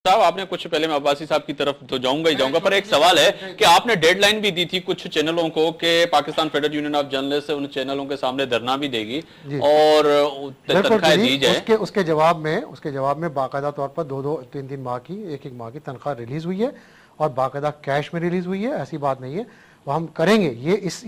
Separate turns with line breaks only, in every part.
साहब आपने कुछ पहले मैं अब्बासी साहब की तरफ तो जाऊंगा ही जाऊंगा, पर एक सवाल है कि आपने डेडलाइन भी दी थी कुछ चैनलों को कि Pakistan federal union of journalist उन चैनलों के सामने धरना भी देगी और तनख्वाहें दी जाए।
उसके जवाब में बाकायदा तौर पर 2-3 माह की एक माह की तनख्वाह रिलीज हुई है और बाकायदा कैश में रिलीज हुई है। ऐसी बात नहीं है, वो हम करेंगे।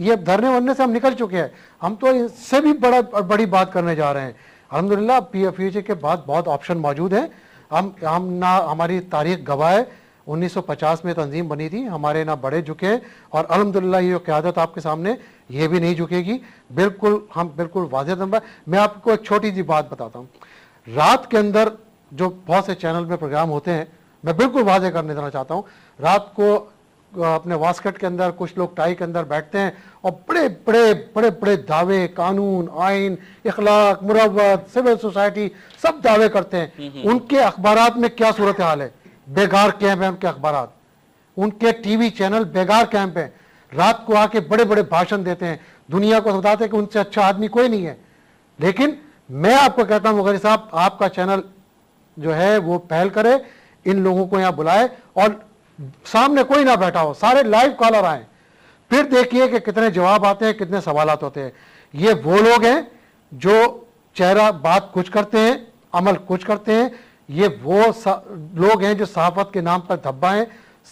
ये धरने वरने से हम निकल चुके हैं, हम तो इससे भी बड़ी बात करने जा रहे हैं। अल्हम्दुलिल्लाह PFUJ के बाद बहुत ऑप्शन मौजूद हैं। हम ना, हमारी तारीख गवाह है 1950 में तंजीम बनी थी, हमारे ना बड़े झुके हैं और अल्हम्दुलिल्लाह ये क़यादत आपके सामने ये भी नहीं झुकेगी। हम बिल्कुल वाज़ेह नंबर। मैं आपको एक छोटी सी बात बताता हूँ। रात के अंदर जो बहुत से चैनल में प्रोग्राम होते हैं, मैं बिल्कुल वाज़ेह करने देना चाहता हूँ, रात को अपने वास्कट के अंदर कुछ लोग टाई के अंदर बैठते हैं और बड़े दावे, कानून, आइन, इखलाक, मुरव्वत, सिविल सोसाइटी सब दावे करते हैं। उनके अखबारात में क्या सूरत हाल है? बेकार कैंप है उनके अखबारात, उनके टीवी चैनल बेकार कैंप है। रात को आके बड़े भाषण देते हैं, दुनिया को बताते हैं कि उनसे अच्छा आदमी कोई नहीं है। लेकिन मैं आपको कहता हूं वगैरह साहब, आपका चैनल जो है वो पहल करे, इन लोगों को यहाँ बुलाए और सामने कोई ना बैठा हो, सारे लाइव कॉलर आए, फिर देखिए कि कितने जवाब आते हैं, कितने सवालात होते हैं। ये वो लोग हैं जो चेहरा बात कुछ करते हैं, अमल कुछ करते हैं। ये वो लोग हैं जो सहाफत के नाम पर धब्बा हैं,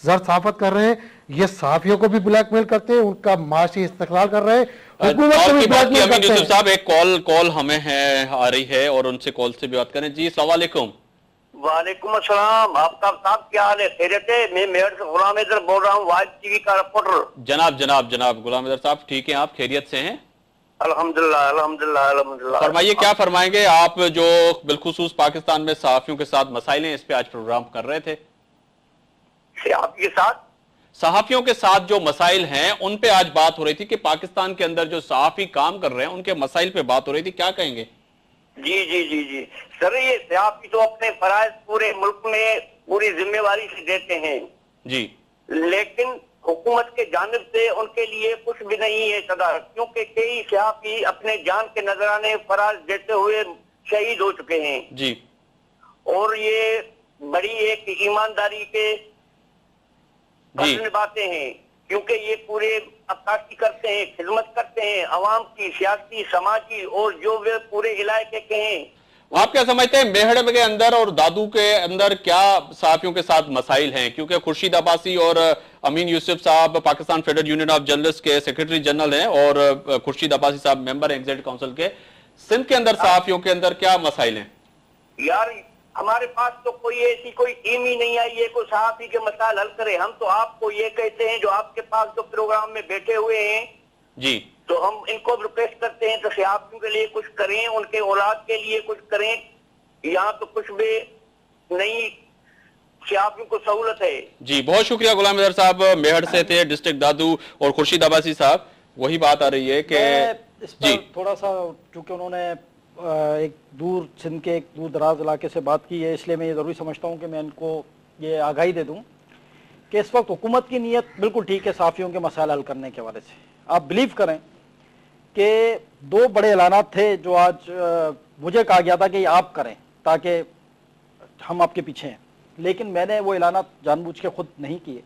जर सहाफत कर रहे हैं। ये सहाफियों को भी ब्लैकमेल करते हैं, उनका माशी इस्तेकलाल कर रहे हैं, हुकूमत को भी ब्लैकमेल करते हैं।
यूसुफ साहब एक कॉल हमें आ रही है और उनसे कॉल से भी बात करें। जी अस्सलाम वालेकुम।
वालेकुम अस्सलाम। आपका साहब क्या हाल है? खैरियत है? मैं मेरठ से गुलाम हैदर बोल रहा हूँ, वाइज टीवी का रिपोर्टर।
जनाब गुलाम हैदर साहब ठीक हैं? आप खैरियत से हैं?
अल्हम्दुलिल्लाह।
फरमाइए क्या फरमाएंगे आप, जो बिलखुसूस पाकिस्तान में सहाफियों के साथ मसाइल हैं, इस पे आज प्रोग्राम कर रहे थे। सहाफियों के साथ जो मसाइल हैं उन पे आज बात हो रही थी कि पाकिस्तान के अंदर जो सहाफी काम कर रहे हैं उनके मसाइल पे बात हो रही थी, क्या कहेंगे?
जी सर, ये सहाफी तो अपने फराइज पूरे मुल्क में पूरी जिम्मेवारी से देते हैं
जी,
लेकिन हुकूमत के जानिब से उनके लिए कुछ भी नहीं है सदा, क्योंकि कई सहाफी अपने जान के नजराने फराज देते हुए शहीद हो चुके हैं
जी।
और ये बड़ी एक ईमानदारी के निभाते हैं, क्योंकि ये पूरे अक्कासी करते हैं, खिदमत करते हैं अवाम की, सियासी, समाजी, और जो वे पूरे इलाके के हैं।
आप क्या समझते हैं मेहड़ के अंदर और दादू के अंदर क्या सहाफियों के साथ मसाइल हैं? क्योंकि खुर्शीद अब्बासी और अमीन यूसुफ साहब Pakistan federal union of journalist के सेक्रेटरी जनरल हैं और खुर्शीद अब्बासी साहब मेंबर हैं एग्जीक्यूटिव काउंसिल के। सिंध के अंदर सहाफियों के अंदर क्या मसाइल हैं?
यार हमारे पास तो कोई ऐसी कोई टीम ही नहीं आई है कोई सहाफी के मसाइल हल करे। हम तो आपको ये कहते हैं, जो आपके पास जो प्रोग्राम में बैठे हुए हैं
जी,
तो हम इनको रिक्वेस्ट करते हैं तो सहाफियों के लिए कुछ करें, उनके औलाद के लिए कुछ करें। यहाँ तो कुछ भी नहीं, सहाफियों को सहूलत है।
जी बहुत शुक्रिया गुलाम हैदर साहब, मेहड़ से थे डिस्ट्रिक्ट दादू, और खुर्शीद अब्बासी साहब वही बात आ रही है कि
इस पर थोड़ा सा, चूंकि उन्होंने एक दूर सिंध के एक दूर दराज इलाके से बात की है, इसलिए मैं ये ज़रूरी समझता हूँ कि मैं इनको ये आगाही दे दूँ कि इस वक्त हुकूमत की नीयत बिल्कुल ठीक है सहाफियों के मसाइल हल करने के हवाले से। आप बिलीव करें कि 2 बड़े ऐलानात थे जो आज मुझे कहा गया था कि आप करें ताकि हम आपके पीछे हैं, लेकिन मैंने वो ऐलानात जानबूझ के खुद नहीं किए,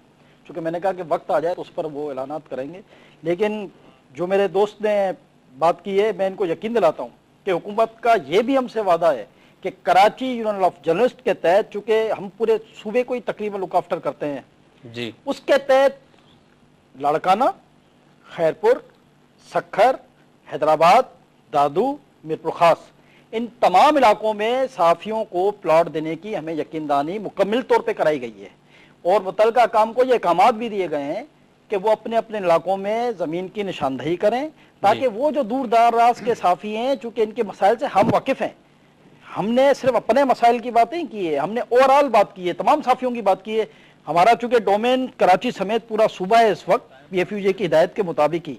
चूँकि मैंने कहा कि वक्त आ जाए तो उस पर वो ऐलानात करेंगे। लेकिन जो मेरे दोस्त ने बात की है, मैं इनको यकीन दिलाता हूँ कि हुकूमत का ये भी हमसे वादा है कि कराची यूनियन ऑफ जर्नलिस्ट के तहत, चूँकि हम पूरे सूबे को ही तकरीबन लुक आफ्टर करते हैं
जी,
उसके तहत लाड़काना, खैरपुर, सक्खर, हैदराबाद, दादू, मीरपुर खास, इन तमाम इलाकों में सहाफियों को प्लॉट देने की हमें यकीनदानी मुकम्मल तौर पे कराई गई है और मुतल्लिका काम को ये अहकामात भी दिए गए हैं कि वो अपने अपने इलाकों में ज़मीन की निशानदही करें, ताकि वो जो दूर दराज के सहाफ़ी हैं, चूँकि इनके मसाइल से हम वाकिफ़ हैं, हमने सिर्फ अपने मसाइल की बात नहीं की है, हमने ओवरऑल बात की है, तमाम सहाफ़ियों की बात की है। हमारा चूँकि डोमेन कराची समेत पूरा सूबा है इस वक्त PFUJ की हिदायत के मुताबिक ही,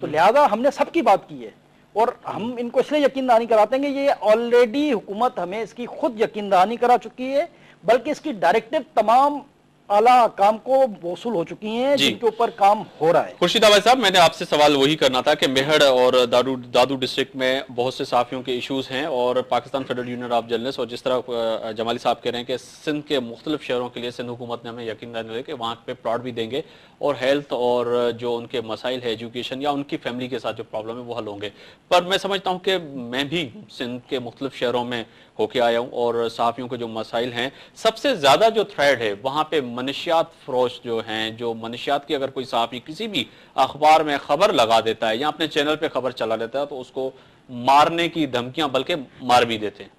तो लिहाजा हमने सबकी बात की है और हम इनको इसलिए यकीनदानी कराते हैं कि ये ऑलरेडी हुकूमत हमें इसकी खुद यकीनदानी करा चुकी है, बल्कि इसकी डायरेक्टिव तमाम आला काम को वसूल हो चुकी हैं,
जी।
जिनके ऊपर काम हो रहा है।
खुर्शीद भाई साहब, मैंने आपसे सवाल वही करना था कि मेहड़ और दादू डिस्ट्रिक्ट में बहुत से साफियों के इश्यूज हैं और Pakistan federal union of journalist, और जिस तरह जमाली साहब कह रहे हैं कि सिंध के मुख्तलिफ शहरों के लिए सिंध हुकूमत ने हमें यकीन दिलाया कि वहाँ पे प्लॉट भी देंगे और हेल्थ और जो उनके मसाइल है एजुकेशन या उनकी फैमिली के साथ जो प्रॉब्लम है वो हल होंगे। पर मैं समझता हूँ कि मैं भी सिंध के मुख्तलिफ शहरों में होके आया हूँ और सहाफ़ियों के जो मसाइल हैं, सबसे ज़्यादा जो थ्रेड है वहाँ पे मनशियात फरोश जो हैं, जो मनशियात की अगर कोई सहाफ़ी किसी भी अखबार में खबर लगा देता है या अपने चैनल पे खबर चला देता है तो उसको मारने की धमकियां बल्कि मार भी देते हैं।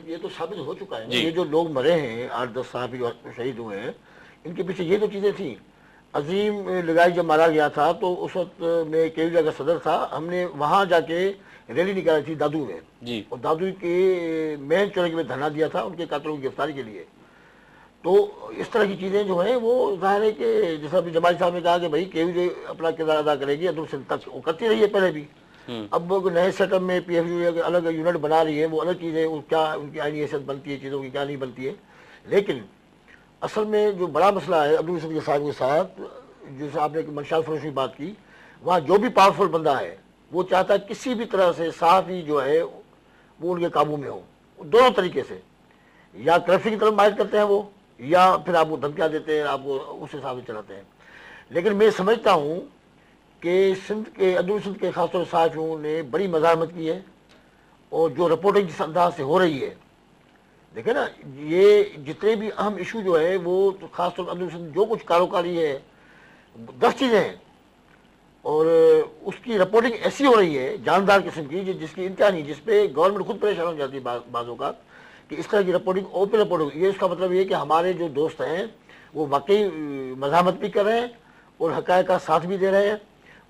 ये तो साबित हो चुका है।
जी।
ये जो लोग मरे हैं, 8-10 साहबी शहीद हुए हैं, इनके पीछे ये तो चीज़ें थी। अजीम लगाई जब मारा गया था तो उस वक्त मैं केवीजा का सदर था, हमने वहाँ जाके रैली निकाली थी दादू में
जी।
और दादू के मेन चौराहे में धरना दिया था उनके कातलों की गिरफ्तारी के लिए। तो इस तरह की चीज़ें जो हैं वो ज़ाहिर है कि जैसा अभी जमाली साहब ने कहा कि भाई केवीजे अपना किरदार अदा करेगी, अब्दुल सिंध तक वो करती रही है पहले भी। अब वो नए सेटअप में PFU अलग यूनिट बना रही है, वो अलग चीज़ें, वो क्या उनकी आईनी हैसियत बनती है चीज़ों की, क्या नहीं बनती है। लेकिन असल में जो बड़ा मसला है अब्दुल सिंध के साहब के साथ, जैसे आपने मनशात फरोश की बात की, वहाँ जो भी पावरफुल बंदा है वो चाहता है किसी भी तरह से सहाफ़ी जो है वो उनके काबू में हो, दोनों तरीके से, या करप्शन की तरफ माइल करते हैं वो, या फिर आपको धमकियाँ देते हैं, आपको उस हिसाब से चलाते हैं। लेकिन मैं समझता हूँ कि सिंध के अब्दुल सिंध के खासतौर सहाफ़ियों ने बड़ी मज़ाहमत की है और जो रिपोर्टिंग जिस अंदाज से हो रही है, देखें ना, ये जितने भी अहम इशू जो है वो तो खासतौर पर अब्दुल सिंध जो कुछ कारोकारी है, 10 चीज़ें हैं और उसकी रिपोर्टिंग ऐसी हो रही है जानदार किस्म की जिसकी इंतहा नहीं, जिसपे गवर्नमेंट खुद परेशान हो जाती है बाज़ों का कि इस तरह की रिपोर्टिंग, ओपन रिपोर्टिंग। ये इसका मतलब ये कि हमारे जो दोस्त हैं वो वाकई मज़ाहमत भी कर रहे हैं और हक़ाइक़ का साथ भी दे रहे हैं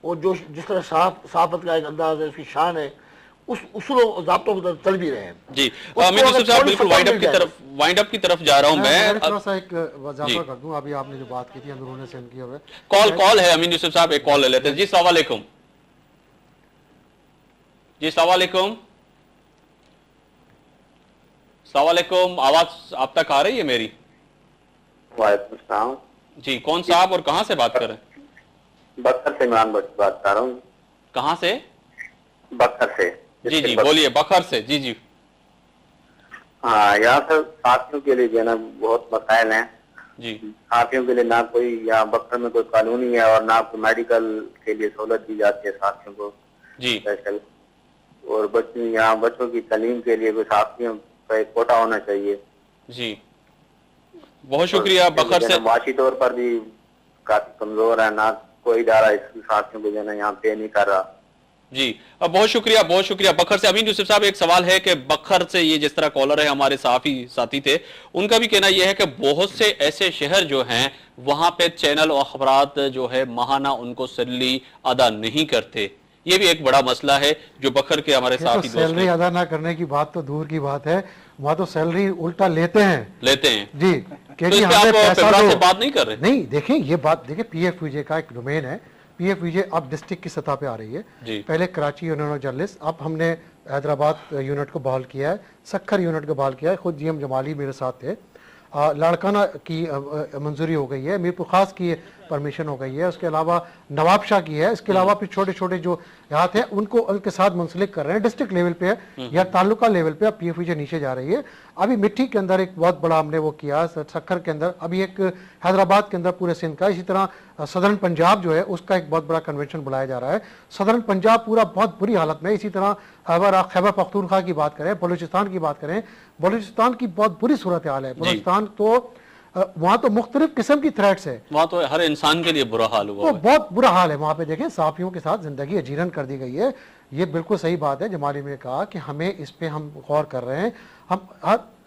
और जो जिस तरह सहाफ़त का एक अंदाज है, उसकी शान है, उस उसूलों और ज़ाब्तों की तरफ चल भी रहे हैं।
जी, अमीन यूसुफ साहब, बिल्कुल वाइंड अप की तरफ जा रहा हूं मैं।
थोड़ा सा एक वजाफा कर दूं, अभी आपने जो बात की थी अंदरूनी सिंध की, हुए
कॉल है अमीन यूसुफ साहब, एक कॉल ले लेते हैं। जी अस्सलाम वालेकुम। जी अस्सलाम वालेकुम। अस्सलाम वालेकुम, आवाज आप तक आ रही है मेरी?
वालेकुम सलाम
जी, कौन साहब और कहां से बात कर रहे हैं?
बकर से इमरान भट्ट बात कर रहा हूँ।
कहां से?
बकर से।
जी जी बोलिए, बखर से। जी जी।
हाँ, यहाँ पर साथियों के लिए जो है ना बहुत मसाइल हैं
जी।
साथियों के लिए ना कोई यहाँ बक्सर में कोई कानूनी है और ना कोई मेडिकल के लिए सहूलत दी जाती है साथियों को
जी।
स्पेशल, और यहाँ बच्चों की तालीम के लिए कोई साथियों का एक कोटा होना चाहिए।
जी, बहुत शुक्रिया। बखर से
माशी तौर पर भी काफी कमजोर है, ना कोई इदारा इस साथियों को जो है ना यहाँ पे नहीं कर रहा।
जी, बहुत शुक्रिया, बहुत शुक्रिया। बखर से अमीन यूसुफ साहब, एक सवाल है कि बखर से ये जिस तरह कॉलर है हमारे सहाफी साथी थे, उनका भी कहना यह है कि बहुत से ऐसे शहर जो हैं वहां पे चैनल और अखबारात जो है माहाना उनको सैलरी अदा नहीं करते। ये भी एक बड़ा मसला है जो बखर के हमारे सहाफी दोस्त
सैलरी अदा ना करने की बात तो दूर की बात है, वहाँ तो सैलरी उल्टा लेते हैं जी,
तो
क्योंकि
इस पे
हमें
आप
पैसा
पेपरा
दो।
से बात नहीं कर रहे?
नहीं, देखें ये बात, देखें PFUJ का एक डोमेन है। PFUJ अब डिस्ट्रिक्ट की सतह पे आ रही है।
जी।
पहले कराची यूनियन ऑफ जर्नलिस्ट, अब हमने हैदराबाद यूनिट को बहाल किया है, सक्खर यूनिट को बहाल किया है। खुद GM जमाली मेरे साथ थे। लाड़काना की मंजूरी हो गई है, मीरपुर खास की परमिशन हो गई है, उसके अलावा नवाब शाह की है, इसके अलावा फिर छोटे छोटे जो देहात हैं उनको उनके साथ मुंसलिक कर रहे हैं। डिस्ट्रिक्ट लेवल पे है या तालुका लेवल पे अब PFUJ नीचे जा रही है। अभी मिट्टी के अंदर एक बहुत बड़ा हमने वो किया, सक्खर के अंदर, अभी एक हैदराबाद के अंदर पूरे सिंध का, इसी तरह सदर्न पंजाब जो है उसका एक बहुत बड़ा कन्वेंशन बुलाया जा रहा है। सदर्न पंजाब पूरा बहुत बुरी हालत में, इसी तरह अगर खैबर पख्तूनख्वा की बात करें, बलूचिस्तान की बात करें, बलूचिस्तान की बहुत बुरी सूरत हाल है। बलूचिस्तान तो वहाँ तो मुख्तलिफ किस्म की थ्रेट्स है,
वहाँ तो हर इंसान के लिए बुरा हाल हुआ
तो बहुत बुरा हाल है वहाँ पे। देखें सहाफियों के साथ जिंदगी अजीरन कर दी गई है। ये बिल्कुल सही बात है, जमाली ने कहा कि हमें इस पे हम गौर कर रहे हैं,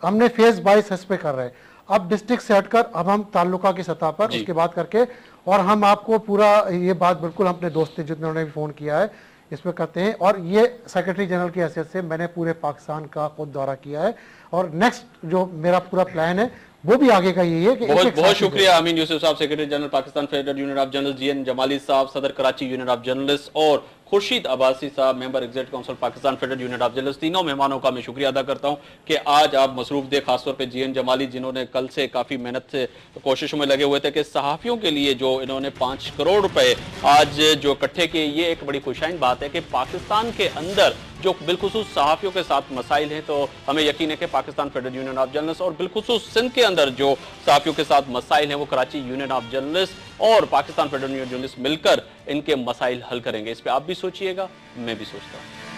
हमने फेज बाइस इस पे कर रहे हैं। अब डिस्ट्रिक्ट से हटकर अब हम ताल्लुका की सतह पर उसके बाद करके, और हम आपको पूरा ये बात बिल्कुल अपने दोस्त जिन्होंने भी फोन किया है इस पर करते हैं। और ये सेक्रेटरी जनरल की हैसियत से मैंने पूरे पाकिस्तान का खुद दौरा किया है और नेक्स्ट जो मेरा पूरा प्लान है वो भी आगे का यही है कि
बहुत बहुत शुक्रिया अमीन यूसुफ साहब, secretary general Pakistan federal union of journalist, GN Jamali साहब, सदर कराची यूनियन ऑफ जर्नलिस्ट, और खुर्शीद अब्बासी साहब, member executive council Pakistan federal union of journalist, तीनों मेहमानों का मैं शुक्रिया अदा करता हूं कि आज आप मसरूफ थे, खासतौर पे जीएन जमाली जिन्होंने कल से काफ़ी मेहनत से कोशिशों में लगे हुए थे कि सहाफ़ियों के लिए जो इन्होंने 5 करोड़ रुपए आज जो इकट्ठे किए, ये एक बड़ी खुशाइन बात है कि पाकिस्तान के अंदर जो बिलखुसूस सहाफ़ियों के साथ मसाइल हैं, तो हमें यकीन है कि Pakistan federal union of journalist और बिलखुसूस सिंध के अंदर जो सहाफ़ियों के साथ मसाइल हैं वो कराची यूनियन ऑफ जर्नलिस्ट और पाकिस्तान फेडरल यूनियन जर्नलिस्ट मिलकर इनके मसाइल हल करेंगे। इस पर आप भी सोचिएगा, मैं भी सोचता हूँ।